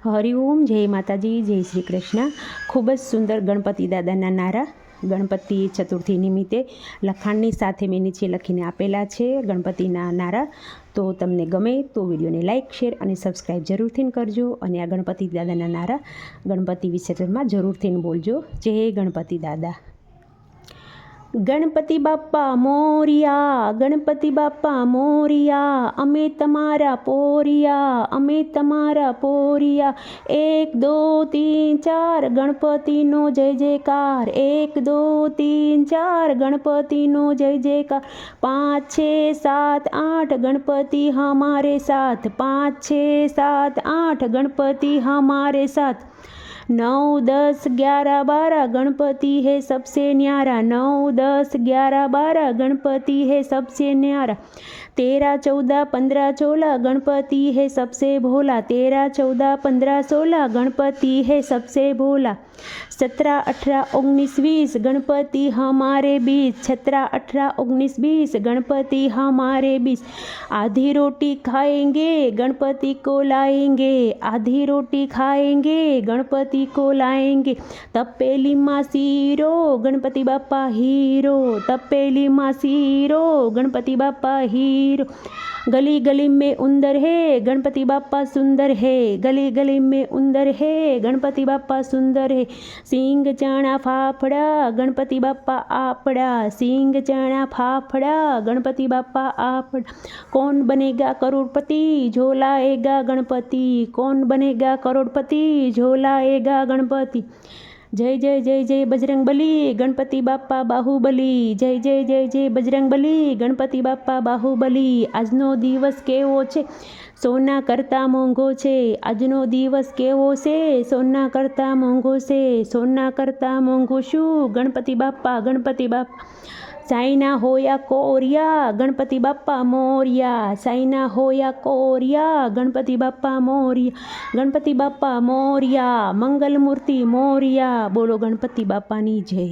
હરિઓમ, જય માતાજી, જય શ્રી કૃષ્ણ। ખૂબ જ સુંદર ગણપતિ દાદાના નારા ગણપતિ ચતુર્થી નિમિત્તે લખાણની સાથે મેં નીચે લખીને આપેલા છે ગણપતિના નારા। તો તમને ગમે તો વિડીયોને લાઇક, શેર અને સબસ્ક્રાઈબ જરૂરથી કરજો અને આ ગણપતિ દાદાના નારા ગણપતિ વિસર્જનમાં જરૂરથી બોલજો। જય ગણપતિ દાદા। ગણપતિ બાપ્પા મોરિયા, ગણપતિ બાપ્પા મોરિયા, અમે તમારા પોરિયા, અમે તમારા પોરિયા। 1 2 3 4 ગણપતિનો જય જયકાર, 1 2 3 4 ગણપતિનો જય જયકાર। 5 6 7 8 गणपति हमारे साथ, 5 6 7 8 गणपति हमारे साथ। 9 10 11 12 गणपति है सबसे न्यारा, 9 10 11 12 गणपति है सबसे न्यारा। 13 14 15 16 गणपति है सबसे भोला, 13 14 15 16 गणपति है सबसे भोला। 17 18 19 20 गणपति हमारे बीच, 17 18 19 20 गणपति हमारे बीच। आधी रोटी खाएंगे गणपति को लाएंगे, आधी रोटी खाएंगे गणपति को लाएंगे। तपेली माँ सीरो गणपति बाप्पा हीरो, तपेली माँ सीरो गणपति बाप्पा हीरो। गली गली में उंदर है गणपति बाप्पा सुंदर है, गली गली में उंदर है गणपति बाप्पा सुंदर है। सींग चना फाफड़ा गणपति बाप्पा आपड़ा, सींग चना फाफड़ा गणपति बाप्पा आपड़ा। कौन बनेगा करोड़पति झोलाएगा गणपति, कौन बनेगा करोड़पति झोलाएगा गणपति। जय जय जय जय बजरंग बली गणपति बाप्पा बाहुबली, जय जय जय जय बजरंग बली गणपति बाप्पा बाहुबली। આજનો દિવસ કેવો છે સોના કરતાં મોંઘો છે, આજનો દિવસ કેવો છે સોના કરતાં મોંઘો છે, સોના કરતાં મોંઘો શું ગણપતિ બાપ્પા, ગણપતિ બાપ્પા। સાઈના હોયા કોરિયા ગણપતિ બાપ્પા મોરિયા, સાઈના હોયા કોરિયા ગણપતિ બાપ્પા મોરિયા, ગણપતિ બાપ્પા મોરિયા, મંગલ મૂર્તિ મોરિયા। બોલો ગણપતિ બાપ્પાની જય।